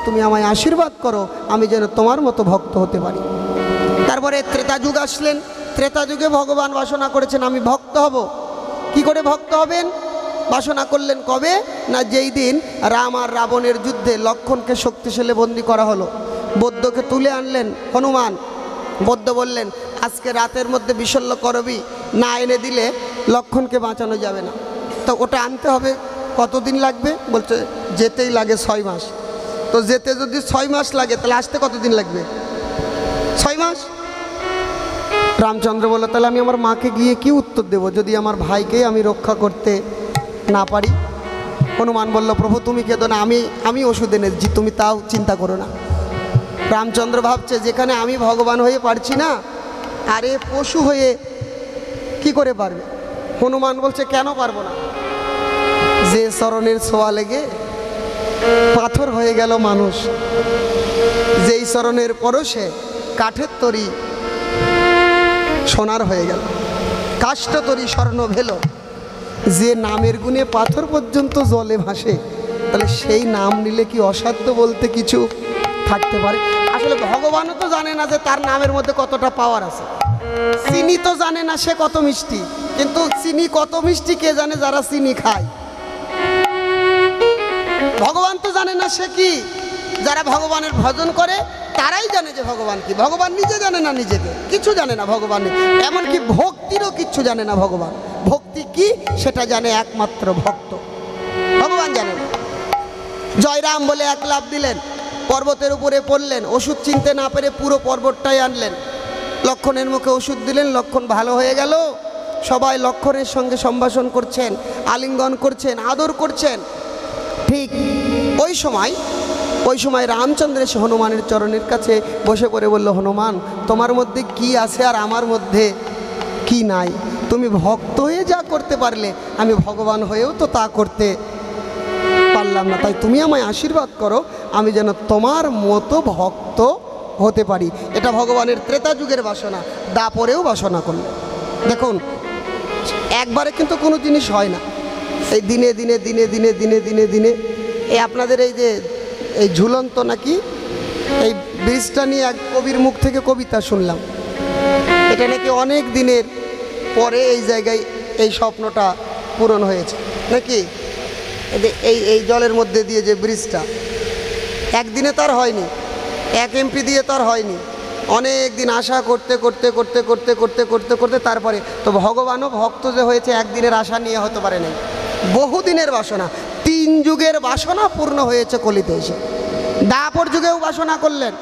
তুমি আমায় আশীর্বাদ করো, আমি যেন তোমার মতো ভক্ত হতে পারি। তারপরে ত্রেতা যুগ আসলেন। ত্রেতা যুগে ভগবান বাসনা করেছেন আমি ভক্ত হব। কি করে ভক্ত হবেন? বাসনা করলেন কবে না, যেই দিন রাম আর রাবণের যুদ্ধে লক্ষ্মণকে শক্তিশালী বন্দী করা হলো, বৌদ্ধকে তুলে আনলেন হনুমান। বৌদ্ধ বললেন আজকে রাতের মধ্যে বিশল্য করবি, না এনে দিলে লক্ষ্মণকে বাঁচানো যাবে না। তো ওটা আনতে হবে, কতদিন লাগবে? বলছে যেতেই লাগে 6 মাস। তো যেতে যদি 6 মাস লাগে তাহলে আসতে কতদিন লাগবে? 6 মাস। রামচন্দ্র বলল তাহলে আমি আমার মাকে গিয়ে কি উত্তর দেব যদি আমার ভাইকে আমি রক্ষা করতে না পারি? হনুমান বলল প্রভু তুমি কেঁদো না, আমি ওষুধ এনে দিচ্ছি, তুমি তাও চিন্তা করো না। রামচন্দ্র ভাবছে যেখানে আমি ভগবান হয়ে পারছি না, আরে পশু হয়ে কি করে পারবে? হনুমান বলছে কেন পারবো না? যে চরণের ছোঁয়া লেগে পাথর হয়ে গেল মানুষ, যেই চরণের পরশে কাঠের তরি সোনার হয়ে গেল, কাষ্ঠ তরি স্বর্ণ ভেল, যে নামের গুণে পাথর পর্যন্ত জলে ভাসে, তাহলে সেই নাম নিলে কি অসাধ্য বলতে কিছু থাকতে পারে? আসলে ভগবানও তো জানে না যে তার নামের মধ্যে কতটা পাওয়ার আছে। চিনি তো জানে না সে কত মিষ্টি, কিন্তু চিনি কত মিষ্টি কে জানে? যারা চিনি খায়। ভগবান তো জানে না সে কি, যারা ভগবানের ভজন করে তারাই জানে যে ভগবান কি। ভগবান নিজে জানে না, নিজেকে কিছু জানে না ভগবান, এমনকি ভক্তিরও কিচ্ছু জানে না ভগবান। ভক্তি কি সেটা জানে একমাত্র ভক্ত, ভগবান জানে না। জয়রাম বলে এক লাফ দিলেন, পর্বতের উপরে পড়লেন, ওষুধ চিনতে না পেরে পুরো পর্বতটাই আনলেন, লক্ষ্মণের মুখে ওষুধ দিলেন, লক্ষ্মণ ভালো হয়ে গেল। সবাই লক্ষ্মণের সঙ্গে সম্ভাষণ করছেন, আলিঙ্গন করছেন, আদর করছেন। ঠিক ওই সময় রামচন্দ্র এসে হনুমানের চরণের কাছে বসে পড়ে বলল হনুমান তোমার মধ্যে কি আছে আর আমার মধ্যে কি নাই? তুমি ভক্ত হয়ে যা করতে পারলে, আমি ভগবান হয়েও তো তা করতে পারলাম না, তাই তুমি আমায় আশীর্বাদ করো আমি যেন তোমার মতো ভক্ত হতে পারি। এটা ভগবানের ত্রেতা যুগের বাসনা, দাপরেও বাসনা করলেন। দেখুন একবারে কিন্তু কোনো জিনিস হয় না, এই দিনে দিনে দিনে দিনে দিনে দিনে দিনে এই আপনাদের এই যে এই ঝুলন্ত নাকি এই ব্রিজটা নিয়ে এক কবির মুখ থেকে কবিতা শুনলাম, এটা নাকি অনেক দিনের পরে এই জায়গায় এই স্বপ্নটা পূরণ হয়েছে নাকি। এই জলের মধ্যে দিয়ে যে ব্রিজটা একদিনে তার হয়নি, এক এমপি দিয়ে তার হয়নি, অনেক দিন আশা করতে করতে করতে করতে করতে করতে করতে তারপরে তো ভগবানও ভক্ত যে হয়েছে একদিনের আশা নিয়ে হতে পারে নাই, বহুদিনের বাসনা, 3 যুগের বাসনা পূর্ণ হয়েছে কলিতে এসে। দাপর যুগেও বাসনা করলেন,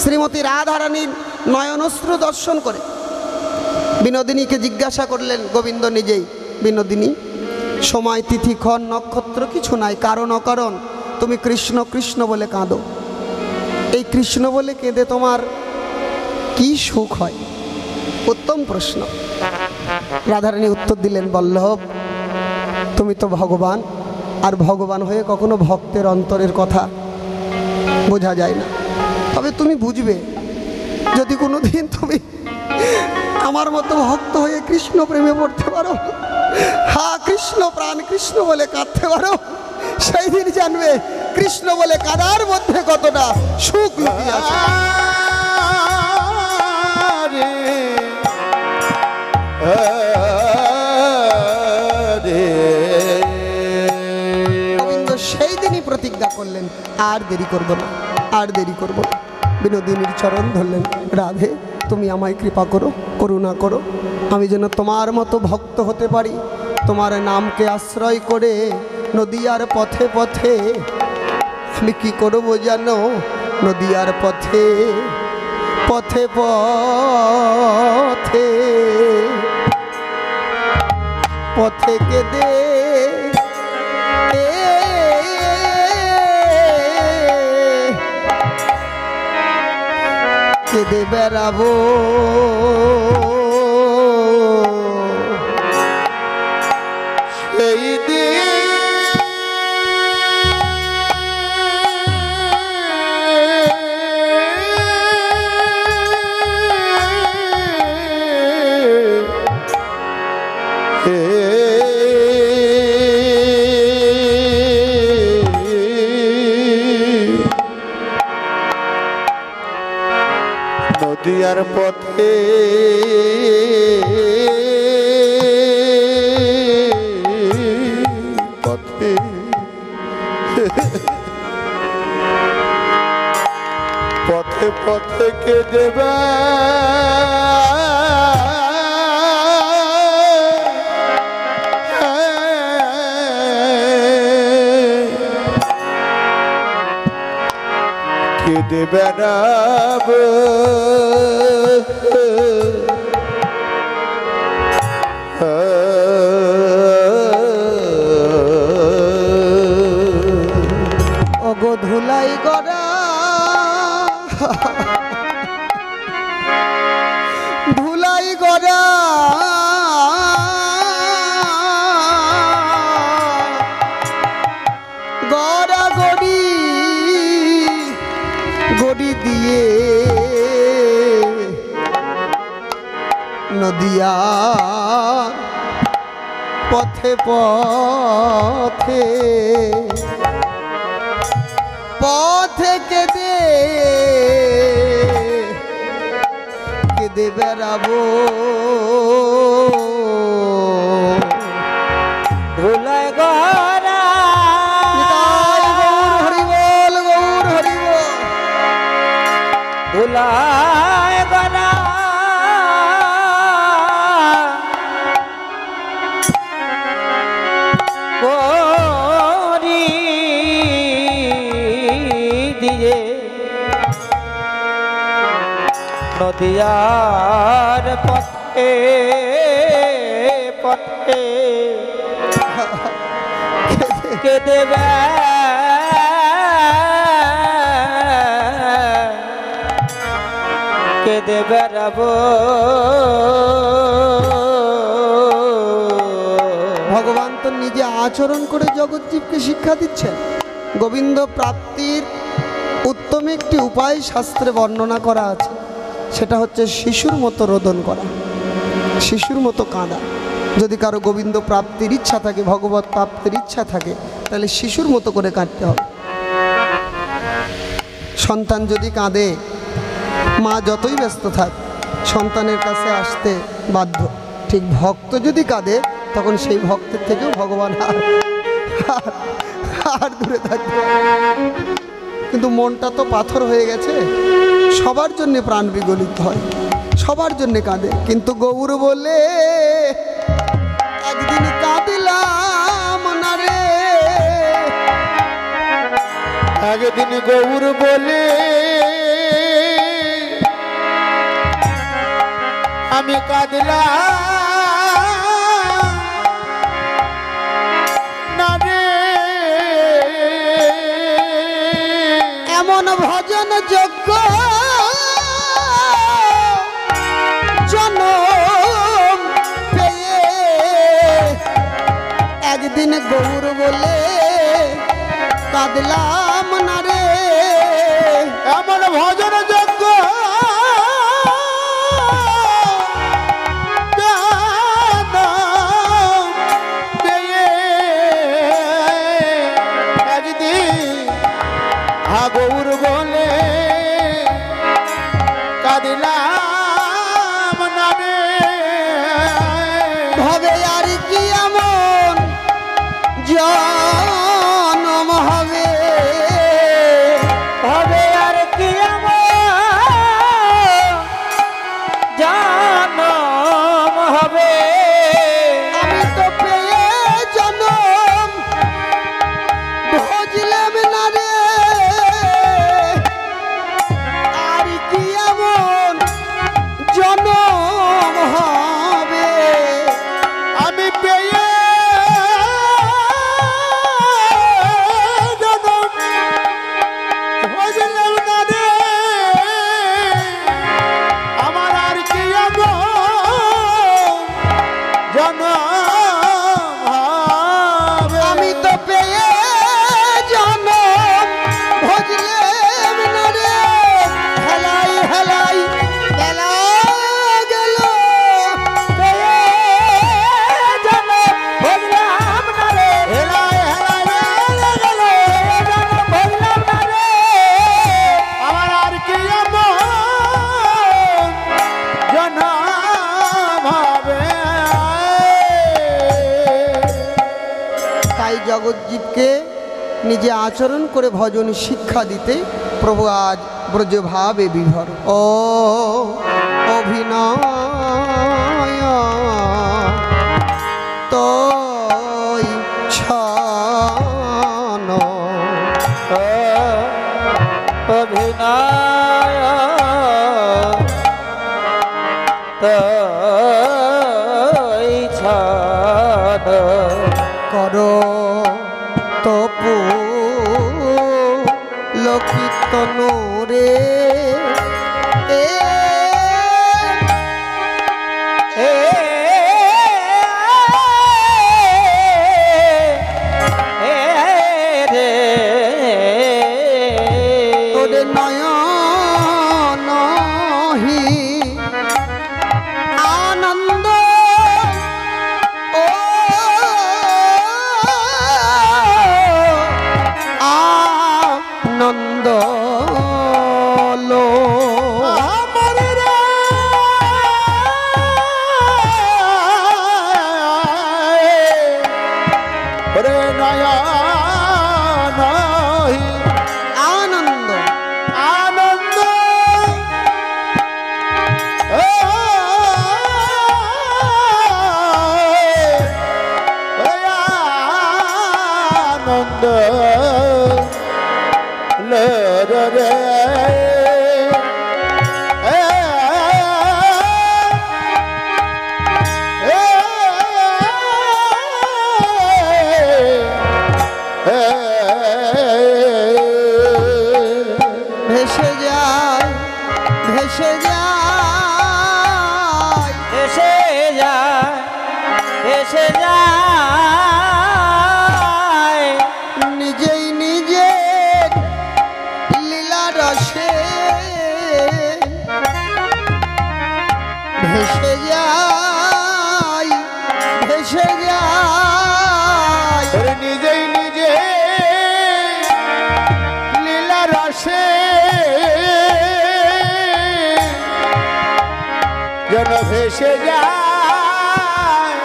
শ্রীমতী রাধারানীর নয়নশ্রু দর্শন করে বিনোদিনীকে জিজ্ঞাসা করলেন গোবিন্দ নিজেই, বিনোদিনী সময় তিথি ক্ষণ নক্ষত্র কিছু নাই, কারণ অকারণ তুমি কৃষ্ণ কৃষ্ণ বলে কাঁদো, এই কৃষ্ণ বলে কেঁদে তোমার কি সুখ হয়? উত্তম প্রশ্ন। রাধারানী উত্তর দিলেন বল্লভ তুমি তো ভগবান, আর ভগবান হয়ে কখনো ভক্তের অন্তরের কথা বোঝা যায় না, তবে তুমি বুঝবে যদি কোনো দিন তুমি আমার মতো ভক্ত হয়ে কৃষ্ণ প্রেমে পড়তে পারো, হা কৃষ্ণ প্রাণ কৃষ্ণ বলে কাঁদতে পারো, সেই দিন জানবে কৃষ্ণ বলে কাঁদার মধ্যে কতটা সুখ লুকিয়ে আছে। গোবিন্দ সেই দিনই প্রতিজ্ঞা করলেন আর দেরি করব না, আর দেরি করব না। বিনোদিনীর চরণ ধরলেন, রাধে তুমি আমায় কৃপা করো, করুণা করো, আমি যেন তোমার মতো ভক্ত হতে পারি। তোমার নামকে আশ্রয় করে নদিয়ার পথে পথে আমি কি করবো জানো? নদিয়ার পথে পথে পথে পথে কেঁদে কেঁদে বেড়াবো, সেই দিন পথে পথে পথে পথে কে দেবে কে দেবে না ওগো ধুলাই গড়া ধুলাই গড়া গড়া গড়ি গড়ি দিয়ে নদিয়া পথে পথে পথে কেঁদে কেঁদে বেড়াবো ধুলায় গড়া হরি বল গৌর হরি বল ধুলায় গড়া নদিয়ার পথে পথে কে দেবে কে দেবে রব ভগবান তো নিজে আচরণ করে জগৎজীবকে শিক্ষা দিচ্ছেন। গোবিন্দ প্রাপ্তির উত্তম একটি উপায় শাস্ত্রে বর্ণনা করা আছে, সেটা হচ্ছে শিশুর মতো রোদন করা, শিশুর মতো কাঁদা। যদি কারো গোবিন্দ প্রাপ্তির ইচ্ছা থাকে, ভগবত প্রাপ্তির ইচ্ছা থাকে, তাহলে শিশুর মতো করে কাঁদতে হবে। সন্তান যদি কাঁদে, মা যতই ব্যস্ত থাক সন্তানের কাছে আসতে বাধ্য। ঠিক ভক্ত যদি কাঁদে, তখন সেই ভক্তের থেকেও ভগবান আর দূরে থাকবে। কিন্তু মনটা তো পাথর হয়ে গেছে, সবার জন্যে প্রাণ বিগলিত হয়, সবার জন্যে কাঁদে। কিন্তু গৌর বলে একদিন কাঁদিলাম না রে, একদিন গৌর বলে আমি কাঁদলাম না রে। এমন ভজন যোগ্য জনম পেয়ে একদিন গৌর বলে কাঁদলাম না রে। এমন ভজন যোগ্য গৌর বলে কাঁদিলাম না রে। ভাবে আর কি এমন জনম হবে, হবে আর কি এমন জনম হবে। আমি তো পেয়ে জনম ভজলাম না রে। আর কি এমন জনম হবে, আমি পেয়ে জনম ভজলাম না রে। আমার আর কি এমন জনম হবে। আমি তো পেয়ে জনম ভজলাম না রে। হেলাই হেলাই বেলা গেল, পেয়ে জনম ভজলাম না রে। হেলায় হেলায় গেল জনম ভজলাম না রে। আমার আর কি এমন জগজ্জীবকে নিজে আচরণ করে ভজন শিক্ষা দিতে প্রভু আজ ব্রজভাবে বিভোর। ও অভিনয় তৈ ছন অভিনয় তৈ ছন কর তপু লক্ষিতন রে এ এ রে তোরে নয়ন হি আনন্দ ও আনন্দ লো আমার রে রে নয়ন আনন্দ আনন্দ আনন্দ রে ভেসে যায় ভেসে যায় এসে যায় এসে যায় নিজেই নিজের লীলা রসে ভেসে যায় ভেসে যায় ওরে নিজেই নিজে লীলা রসে যেন ভেসে যায়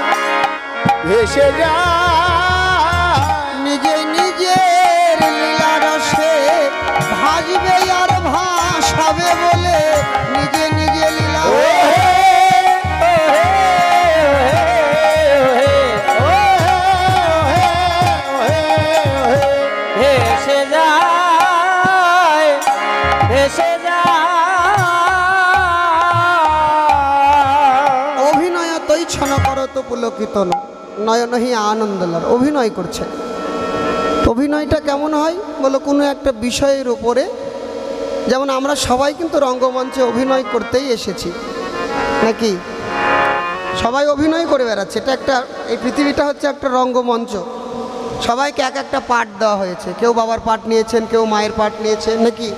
ভেসে যায় নিজেই নিজের লীলা রসে ভাসবে আর ভাসাবে বলে নিজে নিজে লীলা ভেসে যায় ভেসে যায় অভিনয় তৈ ছন করত পুলকিতন নয়নহি আনন্দলার অভিনয় করছে। অভিনয়টা কেমন হয় বলো, কোনো একটা বিষয়ের উপরে, যেমন আমরা সবাই কিন্তু রঙ্গমঞ্চে অভিনয় করতেই এসেছি নাকি, সবাই অভিনয় করে বেড়াচ্ছে। এটা একটা, এই পৃথিবীটা হচ্ছে একটা রঙ্গমঞ্চ। সবাইকে এক একটা পাঠ দেওয়া হয়েছে, কেউ বাবার পাঠ নিয়েছেন, কেউ মায়ের পাঠ নিয়েছেন নাকি,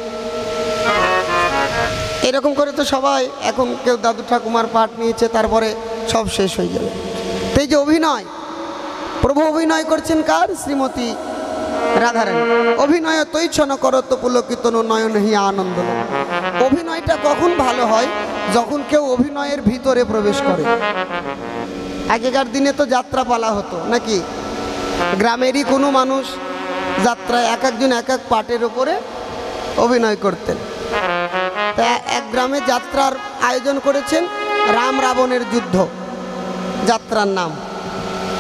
এরকম করে তো সবাই, এখন কেউ দাদু ঠাকুমার পাঠ নিয়েছে, তারপরে সব শেষ হয়ে যাবে। তো এই যে অভিনয়, প্রভু অভিনয় করছেন কার? শ্রীমতী রাধারানী। অভিনয় তৈছন করত পুলকিতন নয়নহি আনন্দ। অভিনয়টা কখন ভালো হয়? যখন কেউ অভিনয়ের ভিতরে প্রবেশ করে। আগেকার দিনে তো যাত্রা পালা হতো নাকি, গ্রামেরই কোনো মানুষ যাত্রায় এক একজন এক এক পাটের ওপরে অভিনয় করতেন। তা এক গ্রামে যাত্রার আয়োজন করেছেন, রাম রাবণের যুদ্ধ যাত্রার নাম।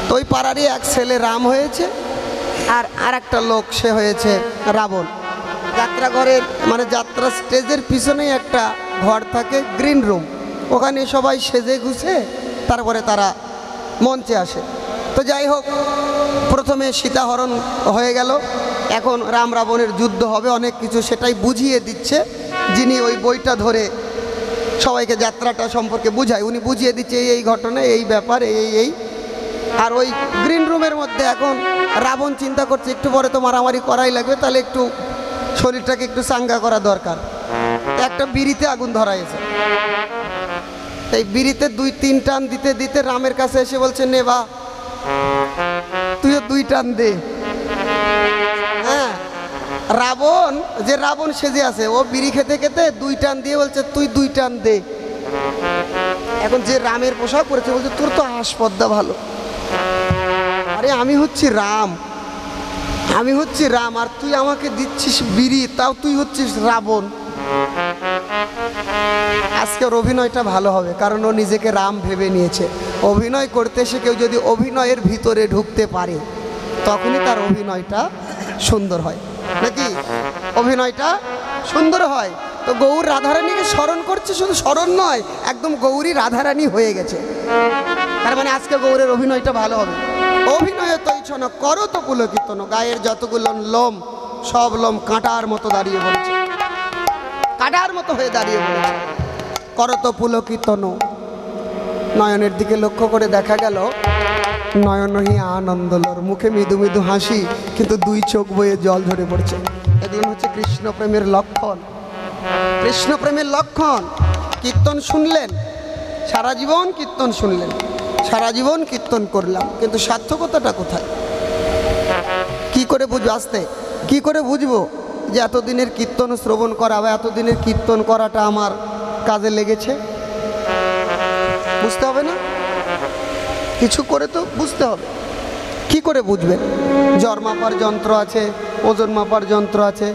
তো ওই পাড়ারই এক ছেলে রাম হয়েছে, আর একটা লোক সে হয়েছে রাবণ। যাত্রাঘরের মানে যাত্রা স্টেজের পিছনেই একটা ঘর থাকে, গ্রিন রুম, ওখানে সবাই সেজে গুছে তারপরে তারা মঞ্চে আসে। তো যাই হোক, প্রথমে সীতাহরণ হয়ে গেল, এখন রাম রাবণের যুদ্ধ হবে, অনেক কিছু সেটাই বুঝিয়ে দিচ্ছে যিনি ওই বইটা ধরে সবাইকে যাত্রাটা সম্পর্কে বুঝায়, উনি বুঝিয়ে দিচ্ছে এই ঘটনা, এই ব্যাপার, এই। আর ওই গ্রিন রুমের মধ্যে এখন রাবণ চিন্তা করছে একটু পরে তো মারামারি করাই লাগবে, তাহলে একটু শরীরটাকে একটু চাঙ্গা করা দরকার। একটা বিড়িতে আগুন ধরাইছে, এই বিড়িতে 2-3 টান দিতে দিতে রামের কাছে এসে বলছে, নে বা তুইও 2 টান দে। হ্যাঁ, রাবণ যে রাবণ সেজে আছে, ও বিড়ি খেতে খেতে 2 টান দিয়ে বলছে, তুই 2 টান দে। এখন যে রামের পোশাক পরেছে বলছে, তোর তো হাসপদ্দা ভালো। আরে আমি হচ্ছি রাম, আমি হচ্ছি রাম আর তুই আমাকে দিচ্ছিস বিড়ি, তাও তুই হচ্ছিস রাবণ। আজকের অভিনয়টা ভালো হবে, কারণ ও নিজেকে রাম ভেবে নিয়েছে। অভিনয় করতে এসে কেউ যদি অভিনয়ের ভিতরে ঢুকতে পারে তখনই তার অভিনয়টা সুন্দর হয়, নাকি? অভিনয়টা সুন্দর হয়। তো গৌর রাধারানীকে স্মরণ করছে, শুধু স্মরণ নয়, একদম গৌরী রাধারানী হয়ে গেছে। তার মানে আজকে গৌরের অভিনয়টা ভালো হবে। অভিনয় তৈছন করো তো পুলকিতন, গায়ের যতগুলো লোম সব লোম কাঁটার মতো দাঁড়িয়ে পড়েছে, কাঁটার মতো হয়ে দাঁড়িয়ে পড়েছে। করো তো পুলকিতন। নয়নের দিকে লক্ষ্য করে দেখা গেল নয়নহী আনন্দলর, মুখে মৃদু মৃদু হাসি, কিন্তু দুই চোখ বয়ে জল ঝরে পড়ছে। এদিন হচ্ছে কৃষ্ণ প্রেমের লক্ষণ, কৃষ্ণ প্রেমের লক্ষণ। কীর্তন শুনলেন, সারা জীবন কীর্তন শুনলেন, সারা জীবন কীর্তন করলাম, কিন্তু সার্থকতাটা কোথায়? কি করে বুঝবো? আসতে কি করে বুঝবো যে এতদিনের কীর্তন শ্রবণ করা বা এতদিনের কীর্তন করাটা আমার কাজে লেগেছে? বুঝতে হবে না? কিছু করে তো বুঝতে হবে। কি করে বুঝবেন? জ্বর মাপার যন্ত্র আছে, ওজন মাপার যন্ত্র আছে,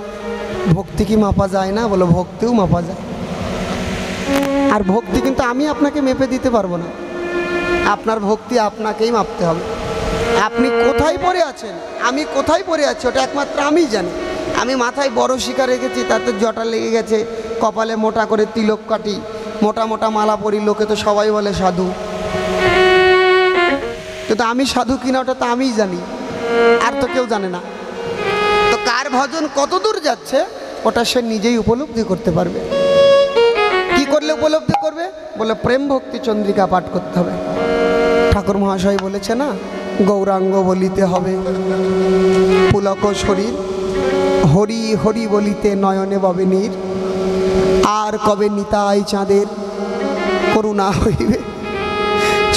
ভক্তি কি মাপা যায় না? বলো, ভক্তিও মাপা যায়। আর ভক্তি কিন্তু আমি আপনাকে মেপে দিতে পারবো না, আপনার ভক্তি আপনাকেই মাপতে হবে। আপনি কোথায় পড়ে আছেন, আমি কোথায় পড়ে আছি, ওটা একমাত্র আমিই জানি। আমি মাথায় বড় শিকা রেখেছি, তাতে জটা লেগে গেছে, কপালে মোটা করে তিলক কাটি, মোটা মোটা মালা পরি, লোকে তো সবাই বলে সাধু, কিন্তু আমি সাধু কিনা ওটা তো আমিই জানি, আর তো কেউ জানে না। তো কার ভজন কত দূর যাচ্ছে ওটা সে নিজেই উপলব্ধি করতে পারবে। কি করলে উপলব্ধি করবে? বলে প্রেম ভক্তি চন্দ্রিকা পাঠ করতে হবে। ঠাকুর মহাশয় বলেছে না, গৌরাঙ্গ বলিতে হবে পুলক শরীর, হরি হরি বলিতে নয়নে ববে নীর, আর কবে নিতাই চাঁদের করুণা হইবে,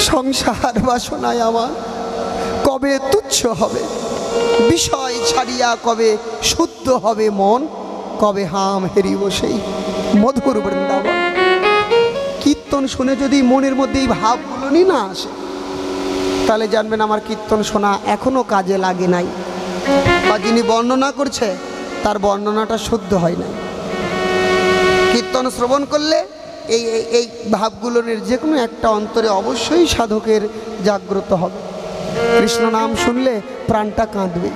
সংসার বাসনায় আমার কবে তুচ্ছ হবে, বিষয় ছাড়িয়া কবে শুদ্ধ হবে মন, কবে হাম হেরিব সেই মধুর বৃন্দাবন। কীর্তন শুনে যদি মনের মধ্যে এই ভাবগুলো না আসে, তাহলে জানবেন আমার কীর্তন শোনা এখনো কাজে লাগে নাই, বা যিনি বর্ণনা করছে তার বর্ণনাটা শুদ্ধ হয় না। কীর্তন শ্রবণ করলে এই এই ভাবগুলোর যে কোনো একটা অন্তরে অবশ্যই সাধকের জাগ্রত হবে। কৃষ্ণ নাম শুনলে প্রাণটা কাঁদবে।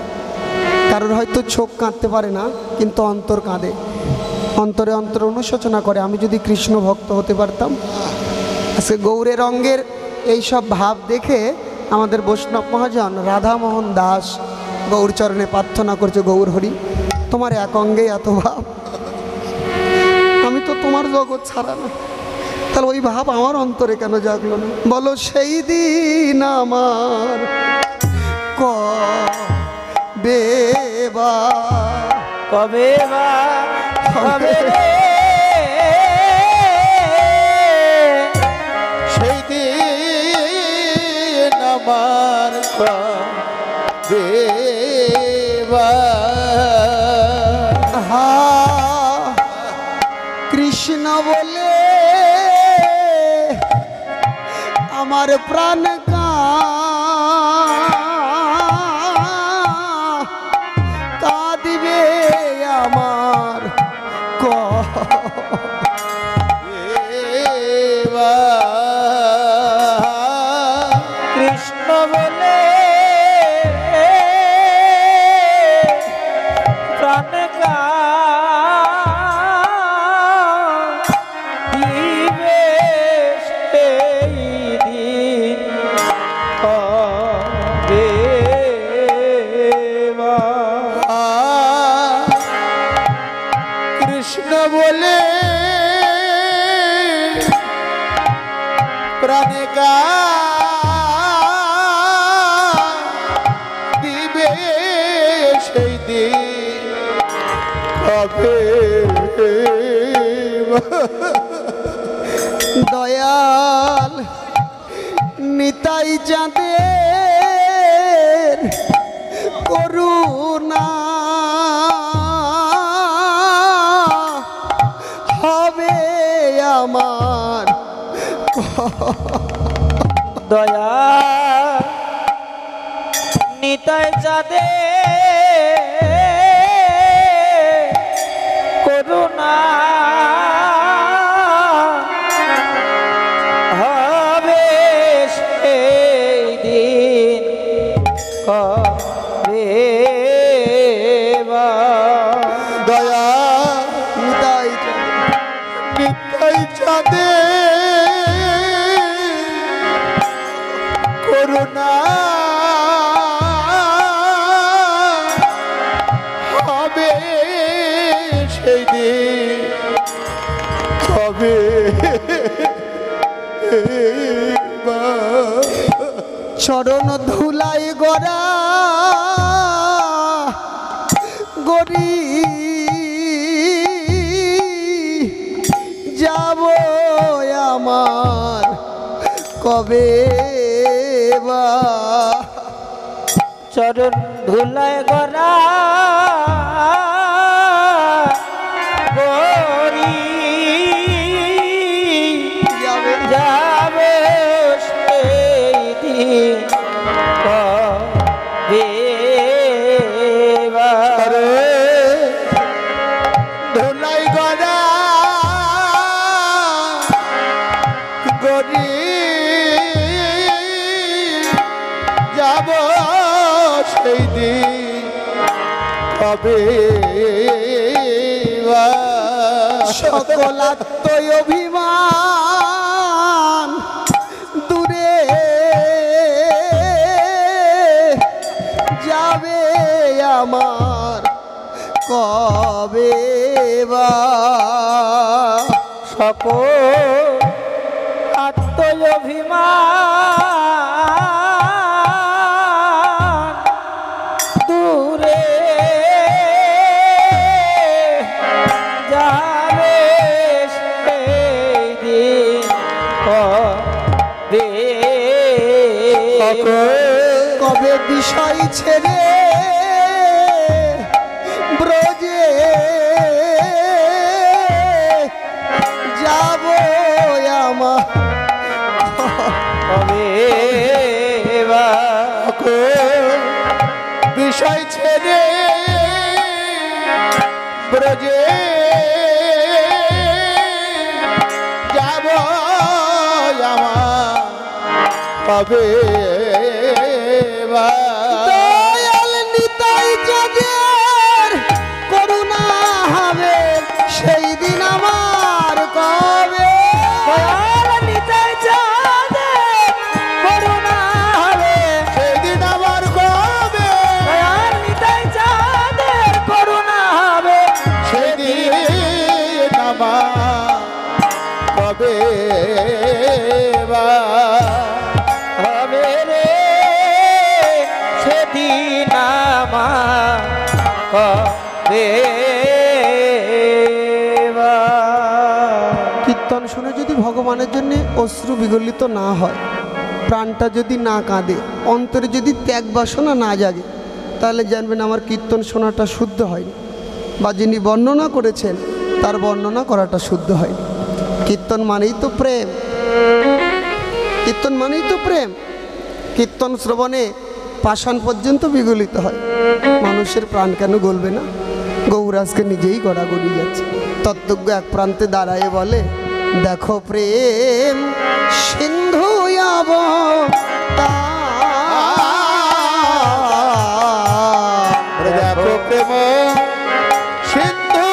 কারোর হয়তো চোখ কাঁদতে পারে না, কিন্তু অন্তর কাঁদে, অন্তরে অন্তরে অনুশোচনা করে, আমি যদি কৃষ্ণ ভক্ত হতে পারতাম। আজকে গৌরের অঙ্গের এইসব ভাব দেখে আমাদের বৈষ্ণব মহাজন রাধামোহন দাস গৌরচরণে প্রার্থনা করছে, গৌর হরি, তোমার এক অঙ্গেই এত ভাব, আমি তো তোমার জগৎ ছাড়া না, তাহলে ওই ভাব আমার অন্তরে কেন জাগলো না? বলো সেই দিন আমার কবে বা, কবে বা, কবে রে সেই দিন আমার কবে বা। কৃষ্ণ বলে আমার প্রাণ কাঁদিবে আমার কৃষ্ণ বলে প্রাণ কাঁদিবে সেই দিন কবে বা। কৃষ্ণ বলে প্রাণ কাঁদিবে সেই দিন কবে বা। দয়াল নিতাই চাঁদের করুণা হবে আমার দয়া নিতাই চাঁদের করুণা হবে সেই দিন কবে বা দয়া নিতাই নিতাই চাঁদে করুণা হবে সেই দিন কবে বা চরণ ধুলাই গড়া গড়ি যাব আমার কবে বা চরণ ধুলায় গড়া গরি যাবে সেই দিন কবে বা ধুলাই গড়া গড়ি যাব সেই দিন কবে বা সকল আত্ময় অভিমান দূরে যাবে আমার কবে বা সকল আত্মঅভিমান দূরে যাবে সেই দিন কবে কবে বিষয় ছেড়ে ব্রজে যাব আমার কবে বা বিষয় ছেড়ে ব্রজে যাব আমার কবে বা দয়াল নিতাই যাদের করুণা হবে সেই দিন আমার কবে দয়াল নিতাই চাঁদের করুণা হবে সেই দিন আমার কবে দয়াল নিতাই চাঁদের করুণা হবে সেই দিন আমার কবে বা হবে রে সেদিন আমার কবে বা কীর্তন শুনে যদি ভগবানের জন্য অশ্রু বিগলিত না হয়, প্রাণটা যদি না কাঁদে, অন্তরে যদি ত্যাগ বাসনা না জাগে, তাহলে জানবেন আমার কীর্তন শোনাটা শুদ্ধ হয়নি, বা যিনি বর্ণনা করেছেন তার বর্ণনা করাটা শুদ্ধ হয়নি। কীর্তন মানেই তো প্রেম, কীর্তন মানেই তো প্রেম। কীর্তন শ্রবণে পাষাণ পর্যন্ত বিগলিত হয়, মানুষের প্রাণ কেন গলবে না? গৌরাজকে নিজেই গড়াগড়ি যাচ্ছে। তত্ত্বজ্ঞ এক প্রান্তে দাঁড়ায় বলে, দেখো প্রেম সিন্ধু দেখো প্রেম সিন্ধু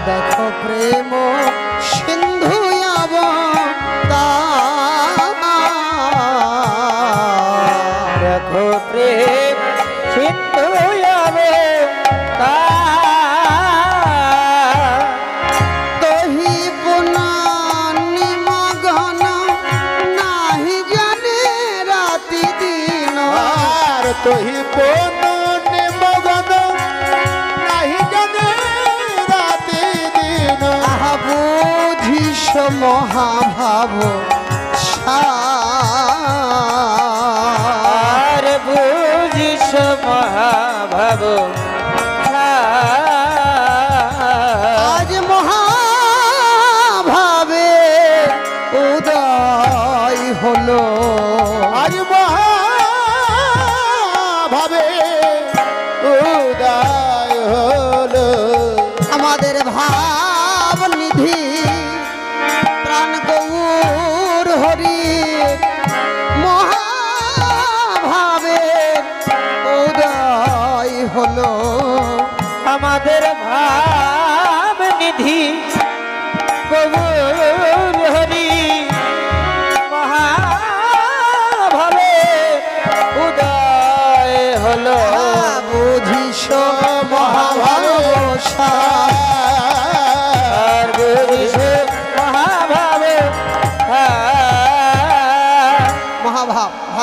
দেখো প্রেম সিন্ধু দেখো প্রেম সিন্ধু দহি পুনানি মগন নাহি জানে রাতি দিন আর তোহি পননে মগন নাহি জানে রাতি দিন আহা বুঝিস মহাভাব আর বুঝিস মহাভাব আজ মহাভাবে উদয় হলো, আজ মহাভাবে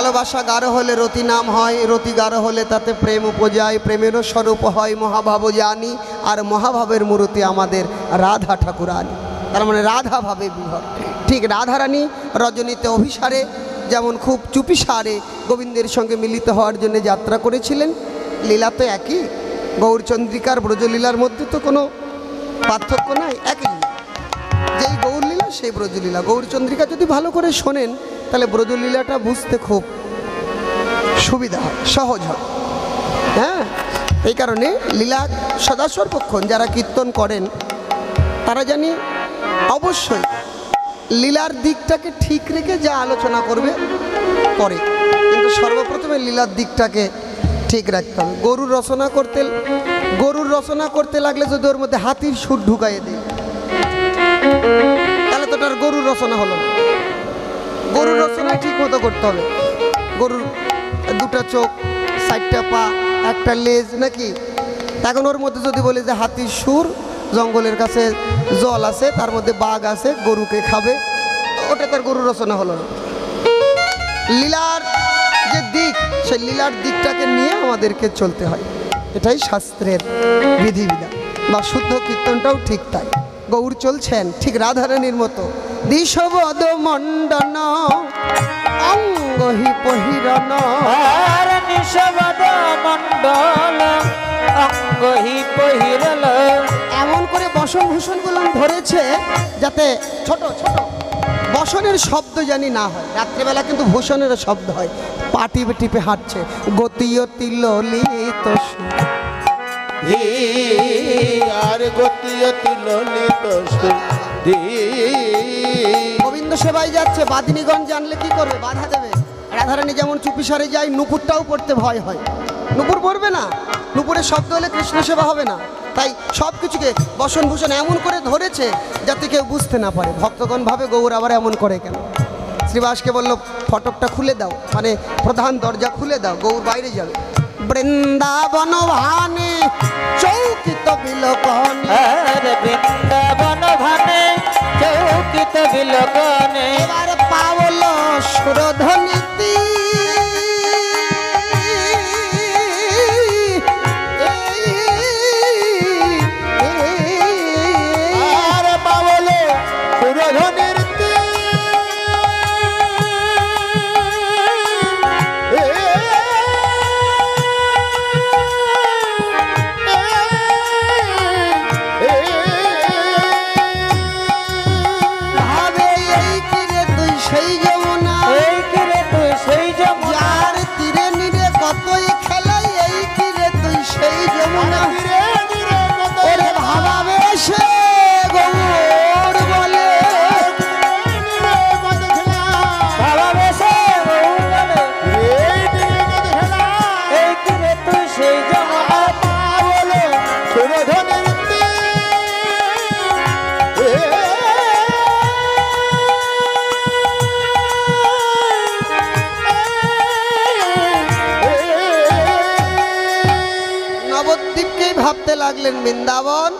ভালোবাসা গাঢ় হলে রতি নাম হয়, রতি গাঢ় হলে তাতে প্রেম উপজায়, প্রেমেরও স্বরূপ হয় মহাভাব জানি, আর মহাভাবের মূর্তি আমাদের রাধা ঠাকুরানী। তার মানে রাধা ভাবে বিভর। ঠিক রাধারানী রজনীতে অভিসারে যেমন খুব চুপিসারে গোবিন্দের সঙ্গে মিলিত হওয়ার জন্য যাত্রা করেছিলেন, লীলা তো একই। গৌরচন্দ্রিকার ব্রজলীলার মধ্যে তো কোনো পার্থক্য নাই, একই লীলা। যেই গৌরলীলা সেই ব্রজলীলা। গৌরচন্দ্রিকা যদি ভালো করে শোনেন তাহলে ব্রজলীলাটা বুঝতে খুব সুবিধা হয়, সহজ হয়। হ্যাঁ, এই কারণে লীলা সদা সর্বক্ষণ যারা কীর্তন করেন তারা জানি অবশ্যই লীলার দিকটাকে ঠিক রেখে যা আলোচনা করবে করে, কিন্তু সর্বপ্রথমে লীলার দিকটাকে ঠিক রাখতে হবে। গরুর রচনা করতে লাগলে যদি ওর মধ্যে হাতির সুর ঢুকাইয়ে দিই তাহলে তো তার গরুর রচনা হলো না। গরুর রচনা ঠিক মতো করতে হবে। গরুর দুটা চোখ, 4টা পা, একটা লেজ নাকি। এখন ওর মধ্যে যদি বলি যে হাতির সুর, জঙ্গলের কাছে জল আছে, তার মধ্যে বাঘ আছে, গরুকে খাবে, ওটা তার গরুর রচনা হলো না। লীলার যে দিক, সেই লীলার দিকটাকে নিয়ে আমাদেরকে চলতে হয়। এটাই শাস্ত্রের বিধিবিধান। বা শুদ্ধ কীর্তনটাও ঠিক তাই। গৌর চলছেন ঠিক রাধারানীর মতো, দিশবদ মণ্ডন অঙ্গহি পহিরন, আর নিশবদ মণ্ডল অঙ্গহি পহিরল। এমন করে বসন ভূষণগুলো ধরেছে যাতে ছোট ছোট বসনের শব্দ জানি না হয়। রাত্রেবেলা কিন্তু ভূষণেরও শব্দ হয়। পা টিপে টিপে হাঁটছে, গতিয়তি ললিত সুর। আর গতিয়তি ললিত সুধী। গোবিন্দ সেবায় যাচ্ছে, বাদিনীগণ জানলে কি করবে? বাধা দেবে। রাধারানী যেমন চুপিসারে যায়, নুপুরটাও পড়তে ভয় হয়। নুপুর পড়বে না, নুপুরের শব্দ হলে কৃষ্ণ সেবা হবে না। তাই সব কিছুকে বসন ভূষণ এমন করে ধরেছে যাতে কেউ বুঝতে না পারে। ভক্তগণ ভাবে গৌর আবার এমন করে কেন। শ্রীবাসকে বলল ফটকটা খুলে দাও, মানে প্রধান দরজা খুলে দাও, গৌর বাইরে যাবে। বৃন্দাবন ভানে চৌকিত বিলোকনে, আর বৃন্দাবন ভানে চৌকিত বিলোকনে। এবার পাওল সুরধ্বনিতি, আর পাবল সুরধ্বনির ভাবে এই তীরে তুই সেই যমুনা, এই কিরে তুই সেই যমুনা। যার তীরে নিরে কতই খেলাই, এই তীরে তুই সেই যমুনা। ওরে ভাবাবে সে গৌর বলে, ভালোবেসে গৌর বলে, এই কিরে তুই সেই যমুনা। সুরধ্বনির নবদ্বীপকেই ভাবতে লাগলেন বৃন্দাবন।